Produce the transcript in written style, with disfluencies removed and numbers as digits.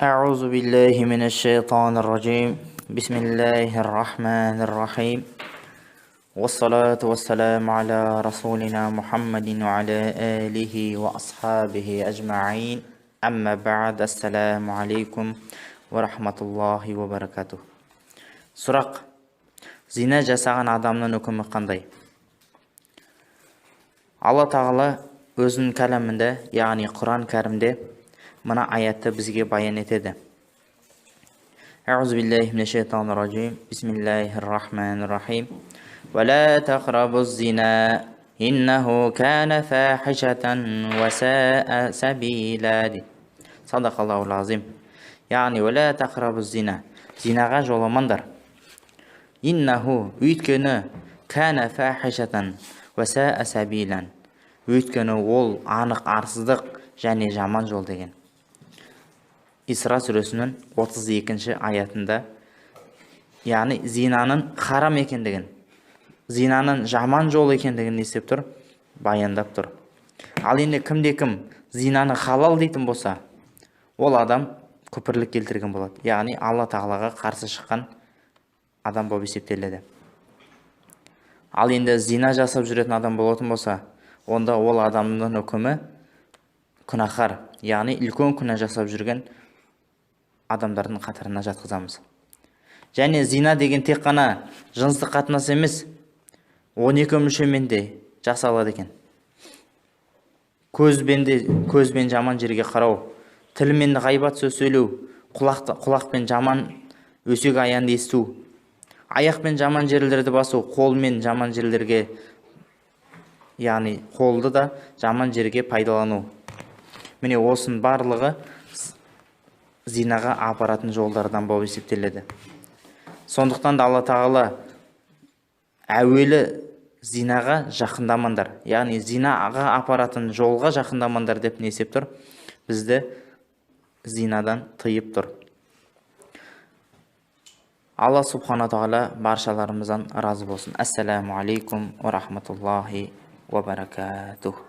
أعوذ بالله من الشيطان الرجيم بسم الله الرحمن الرحيم والصلاة والسلام على رسولنا محمد وعلى آله وأصحابه أجمعين أما بعد السلام عليكم ورحمة الله وبركاته. Сұрақ: зина жасаған адамның үкімі қандай? Алла тағала өзінің кәлімінде, яғни Құран кәрімде мына аятты бізге баян етеді. Аузу биллахи минаш шайтанир ражим. Бисмиллахир рахманир рахим. Ва ла тақрабуз зина иннаху кана фахишатан ва саа сабила. Садақаллахул азим. Яғни ва ла тақрабуз зина. Зинаға жоламаңдар. Иннаху, өйткені кана фахишатан ва саа сабилан. Өйткені ол анық арсыздық және жаман жол деген. Исра сүресінің 32-ші аятында, яғни зинаның харам екендігін, зинаның жаман жол екендігін естеп тұр, баяндап тұр. Ал енді кімде-кім зинаны халал дейтін болса, ол адам күпірлік келтірген болады. Яғни Алла тағалаға қарсы шыққан адам болып есептеледі. Ал енді зина жасап жүретін адам болатын болса, онда ол адамның үкімі күнәһар, яғни үлкен күнә жасап жүрген адамдардың қатарына жатқызамыз. Және зина деген тек қана жыныстық қатынас емес, 12 мүшемен де жасалады екен. Көзбен жаман жерге қарау, тілмен ғайбат сөз сөйлеу, құлақпен жаман өсек аянды есту, аяқпен жаман жерлерді басу, қолмен жаман жерлерге, яғни қолды да жаман жерге пайдалану. Міне осының барлығы зинаға апаратын жолдардан болып есептеледі. Сондықтан да Алла тағала әуелі зинаға жақындамаңдар, яғни зинаға апаратын жолға жақындамаңдар деп не есеп тұр? Бізді зинадан тыйып тұр. Алла субхана тағала баршаларымыздан разы болсын. Ассаламу алейкум ва рахматуллахи ва баракатух.